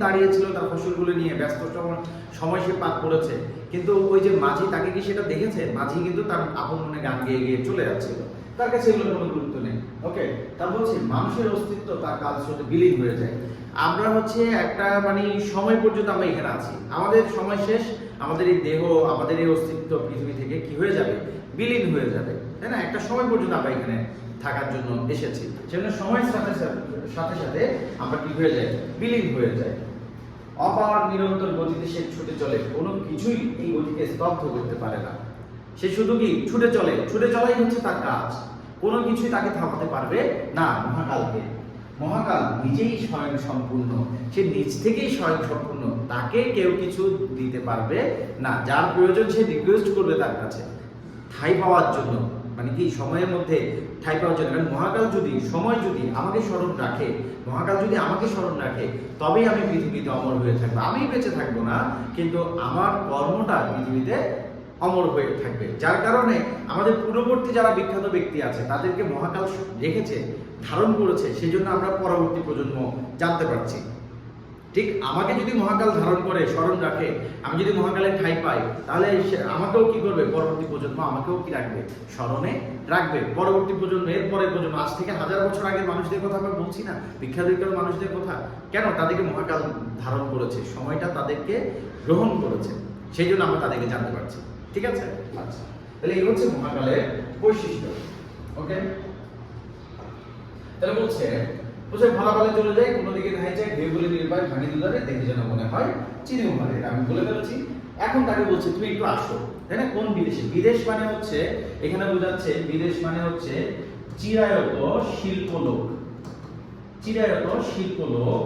দাঁড়িয়েছিল তার ফসলগুলো নিয়ে, ব্যস্ত সময় সে পার করেছে, কিন্তু ওই যে মাঝি তাকে কি সেটা দেখেছে? মাঝি কিন্তু তার আপন মনে গান গেয়ে গিয়ে চলে যাচ্ছিল, তার কাছে এগুলোর কোনো গুরুত্ব নেই। ওকে, তা বলছি মানুষের অস্তিত্ব তার কাজ সাথে বিলীন হয়ে যায়। আমরা হচ্ছে একটা মানে সময় পর্যন্ত আমরা এখানে আছি, আমাদের সময় শেষ, আমাদের এই দেহ, আমাদের এই অস্তিত্ব পৃথিবী থেকে কি হয়ে যাবে? বিলীন হয়ে যাবে, তাই না? একটা সময় পর্যন্ত আমরা এখানে থাকার জন্য এসেছি, সেজন্য সময়ের সাথে সাথে আমরা কি হয়ে যাই? বিলীন হয়ে যায়। অপার নিরন্তর গতিতে সে ছুটে চলে, কোনো কিছুই এই গতিকে স্তব্ধ করতে পারে না। সে শুধু কি ছুটে চলাই হচ্ছে তার কাজ, কোনো কিছুই তাকে থামাতে পারবে না। মহাকাল নিজেই স্বয়ং সম্পূর্ণ, সে নিজ থেকেই স্বয়ং সম্পূর্ণ, তাকে কেউ কিছু দিতে পারবে না। যার প্রয়োজন সে রিকোয়েস্ট করবে তার কাছে ঠাঁই পাওয়ার জন্য, মানে কি সময়ের মধ্যে ঠাঁই পাওয়ার জন্য। কারণ সময় যদি আমাকে স্মরণ রাখে তবেই আমি পৃথিবীতে অমর হয়ে থাকবো। আমি বেঁচে থাকবো না, কিন্তু আমার কর্মটা পৃথিবীতে অমর হয়ে থাকবে। যার কারণে আমাদের পূর্ববর্তী যারা বিখ্যাত ব্যক্তি আছে তাদেরকে মহাকাল রেখেছে, ধারণ করেছে, সেই জন্য আমরা পরবর্তী প্রজন্ম জানতে পারছি। ঠিক আমাকে যদি মহাকাল ধারণ করে স্মরণ রাখে, আমি যদি মহাকালের ঠাঁই পাই, তাহলে আমাকেও কি করবে? পরবর্তী প্রজন্ম আমাকেও কি রাখবে? স্মরণে রাখবে। পরবর্তী প্রজন্ম, এর পরের প্রজন্ম, আজ থেকে 1000 বছর আগের মানুষদের কথা আমরা বলছি না, বিখ্যাত মানুষদের কথা। কেন? তাদেরকে মহাকাল ধারণ করেছে, সময়টা তাদেরকে গ্রহণ করেছে, সেই জন্য আমরা তাদেরকে জানতে পারছি। ঠিক আছে, আচ্ছা, তাহলে এই হচ্ছে মহাকালের বৈশিষ্ট্য। ওকে, তাহলে বলছে বলছে ফলাফলে চলে যায় কোনো দিকে ধাই যায় ঢেউ বলে নির্ভর ভাঙি দুলারে দেখে যেন মনে হয় চিনি ঘরে, এটা আমি বলে ফেলেছি। এখন তাকে বলছে তুমি একটু আসো, তাই না? কোন বিদেশে? বিদেশ মানে হচ্ছে এখানে বোঝাচ্ছে বিদেশ মানে হচ্ছে চিরায়ত শিল্পলোক, চিরায়ত শিল্পলোক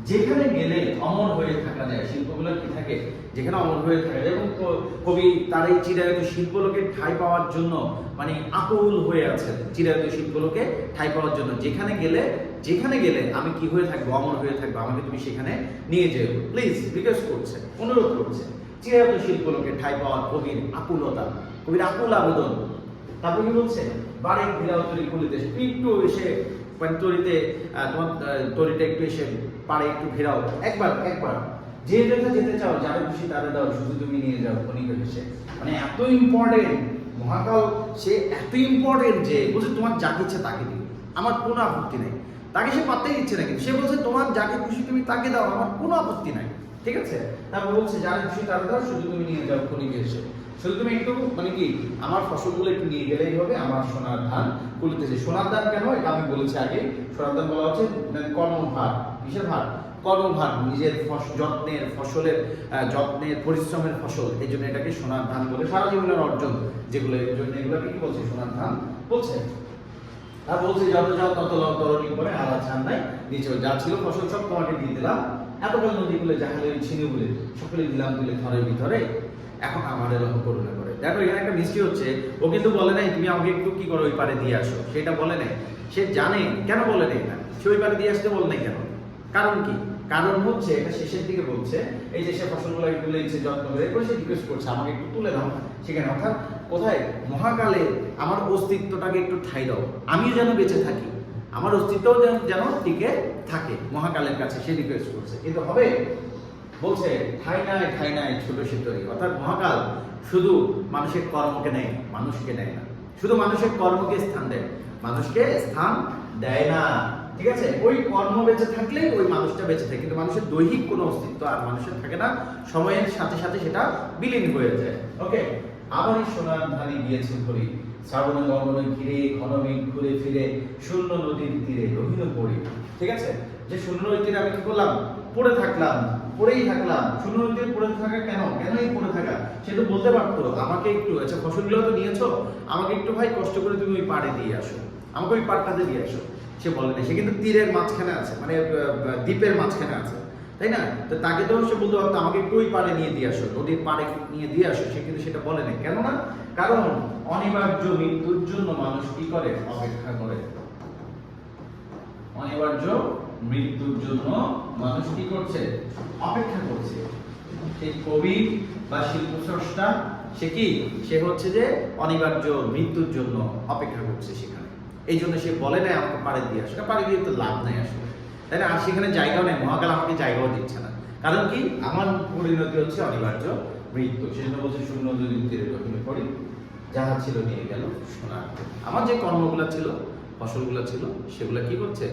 যেখানে গেলে অমর হয়ে থাকা যায়। শিল্পগুলো কি থাকে? যেখানে অমর হয়ে থাকা যায়। এবং কবি তার এই চিরায়ত শিল্পলোকে ঠাঁই পাওয়ার জন্য মানে আকুল হয়ে আছে, চিরায়ত শিল্পলোকে ঠাঁই পাওয়ার জন্য। যেখানে গেলে আমি কি হয়ে থাকবো? অমর হয়ে থাকবো, আমাকে তুমি সেখানে নিয়ে যেও প্লিজ, রিকোয়েস্ট করছে, অনুরোধ করছে। চিরায়ত শিল্পলোকে ঠাঁই পাওয়ার কবির আকুলতা, কবির আকুল আবেদন। তারপর কি বলছে? বারেক ভিড়াও তরি খুলিতে, একটু এসে তরিতে তোমার তরিটা একটু এসে পারে একটু ঘেরাও, একবার যে যেটা যেতে চাও, যারা খুশি তারা দাও, শুধু তুমি নিয়ে যাও খনিকে এসে। মানে এত ইম্পর্টেন্ট মহাকাল, সে এত ইম্পর্টেন্ট যে বলছে তোমার যাকে ইচ্ছে তাকে দিও, আমার কোনো আপত্তি নাই। তাকে সে পাত্তাই দিচ্ছে না, কিন্তু সে বলছে তোমার যাকে খুশি তুমি তাকে দাও, আমার কোনো আপত্তি নাই, ঠিক আছে? তারপর বলছে যারা খুশি তারা দাও, শুধু তুমি নিয়ে যাও খনিকে এসে। শুধু তুমি একটু মানে কি আমার ফসলগুলো একটু নিয়ে গেলেই হবে, আমার সোনার ধান কুলিতেছে। সোনার ধান কেন? এটা আমি বলেছি আগে। সোনার ধান বলা হচ্ছে কর্মভার। কিসের ভার? কর্মভার, নিজের যত্নের ফসলের যত্নের পরিশ্রমের ফসল, এই জন্য এটাকে সোনার ধান বলে। সারা জীবনের অর্জন যেগুলো, এই জন্য এগুলোকে কি বলছে? সোনার ধান বলছে। আর বলছে যত যাও তত লাও তরণী করে, আর ছাড় নাই নিচে যা ছিল ফসল সব তোমাকে দিয়ে দিলাম। এতকাল নদীগুলো জাহালে ছিনিগুলো সকলে দিলাম তুলে ঘরের ভিতরে, এখন আমার এরকম করুণা করে। দেখো এখানে একটা মিষ্টি হচ্ছে, ও কিন্তু বলে নাই তুমি আমাকে একটু কি করো ওই পারে দিয়ে আসো, সেটা বলে নাই। সে জানে কেন বলে নাই না, সে ওই পারে দিয়ে আসতে বলে নাই কেন? কারণ কি? কারণ হচ্ছে এটা শেষের দিকে বলছে, এই যে সে ফসলগুলো তুলে দিচ্ছে যত্ন করে, এরপরে সে রিকোয়েস্ট করছে আমাকে একটু তুলে দাও সেখানে। অর্থাৎ কোথায়? মহাকালে আমার অস্তিত্বটাকে একটু ঠাঁই দাও, আমিও যেন বেঁচে থাকি, আমার অস্তিত্বও যেন টিকে থাকে মহাকালের কাছে, সে রিকোয়েস্ট করছে। কিন্তু হবে? বলছে ঠাই নাই ছোট শীতরি। অর্থাৎ মহাকাল শুধু মানুষের কর্মকে নেয়, মানুষকে নেয় না। শুধু মানুষের কর্মকে স্থান দেয়, মানুষকে স্থান দেয় না, ঠিক আছে? ওই কর্ম বেঁচে থাকলেই ওই মানুষটা বেঁচে থাকে, কিন্তু মানুষের দৈহিক কোনো অস্তিত্ব আর মানুষের থাকে না, সময়ের সাথে সাথে সেটা বিলীন হয়ে যায়। ওকে, আবারই সোনার ধানে গিয়েছে ঘুরি, শ্রাবণে গগনে ঘিরে ঘন মেঘ ঘুরে ফিরে শূন্য নদীর তীরে রহিল পড়ি। ঠিক আছে? যে শূন্য নদীর তীরে আমি কি করলাম? পড়েই থাকলাম। শূন্য নদীর পড়ে থাকা কেন এই পড়ে থাকা? সে তো বলতে পারতো আমাকে একটু, আচ্ছা ফসলগুলো তো নিয়েছো, আমাকে একটু ভাই কষ্ট করে তুমি ওই পাড়ে দিয়ে আসো, আমাকে ওই পাড়টাতে দিয়ে আসো। সে বলে না, সে কিন্তু তীরের মাঝখানে আছে, মানে দ্বীপের মাঝখানে আছে, তাই না? তো তাকে তো সে বলতে পারতো আমাকে একটু ওই পাড়ে নিয়ে দিয়ে আসো, নদীর পাড়ে নিয়ে দিয়ে আসো। সে কিন্তু সেটা বলে না। কেন না? কারণ অনিবার্য মৃত্যুর জন্য মানুষ কি করে? অপেক্ষা করে। অনিবার্য মৃত্যুর জন্য মানুষ কি করছে? অপেক্ষা করছে। সেই কবি বা শিল্পস্রষ্টা সে হচ্ছে যে অনিবার্য মৃত্যুর জন্য অপেক্ষা করছে সেখানে। এই জন্য সে বলে না আমাকে পাড়ে দিয়ে আসে, পাড়ে দিয়ে তো লাভ নাই আসলে, তাই না? আর সেখানে জায়গাও নেই, মহাকাল আমাকে জায়গাও দিচ্ছে না। কারণ কি? আমার পরিণতি হচ্ছে অনিবার্য মৃত্যু। সেজন্য বলছে শূন্য নদীর তীরে রহিল পড়ি, যাহা ছিল নিয়ে গেল সোনার। আমার যে কর্মগুলো ছিল, ফসলগুলো ছিল, সেগুলো কি করছে?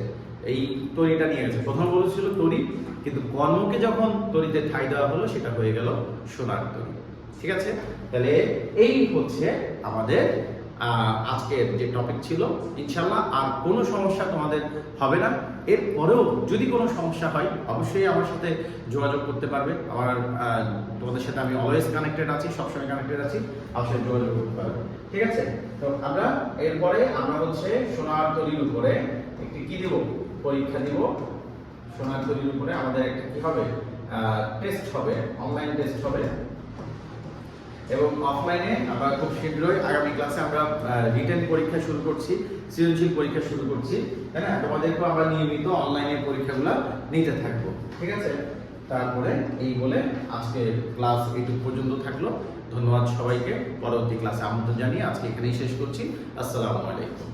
এই তরিটা নিয়ে গেছে। প্রথম বলেছিল তরি, কিন্তু কর্মকে যখন তরিতে ঠাঁই দেওয়া হলো সেটা হয়ে গেল সোনার তরি। ঠিক আছে? তাহলে এই হচ্ছে আমাদের আজকের যে টপিক ছিল। ইনশাল্লাহ আর কোনো সমস্যা তোমাদের হবে না। এরপরেও যদি কোনো সমস্যা হয় অবশ্যই আমার সাথে যোগাযোগ করতে পারবে। তোমাদের সাথে আমি অলওয়েজ কানেক্টেড আছি, সবসময় কানেক্টেড আছি, আমার সাথে যোগাযোগ করতে পারবে। ঠিক আছে? তো আমরা এরপরে হচ্ছে সোনার তরির উপরে একটি কি দিব? পরীক্ষা দিব। সোনার তরির উপরে আমাদের একটা কি হবে? টেস্ট হবে, অনলাইন টেস্ট হবে। এবং অফলাইনে আমরা খুব শীঘ্রই আগামী ক্লাসে আমরা রিটেন পরীক্ষা শুরু করছি, সৃজনশীল পরীক্ষা শুরু করছি, তাই না? তোমাদেরকে আমরা নিয়মিত অনলাইনে পরীক্ষাগুলো নিতে থাকবো। ঠিক আছে? তারপরে এই বলে আজকে ক্লাস এইটুকু পর্যন্ত থাকলো। ধন্যবাদ সবাইকে। পরবর্তী ক্লাসে আমন্ত্রণ জানিয়ে আজকে এখানেই শেষ করছি। আসসালামু আলাইকুম।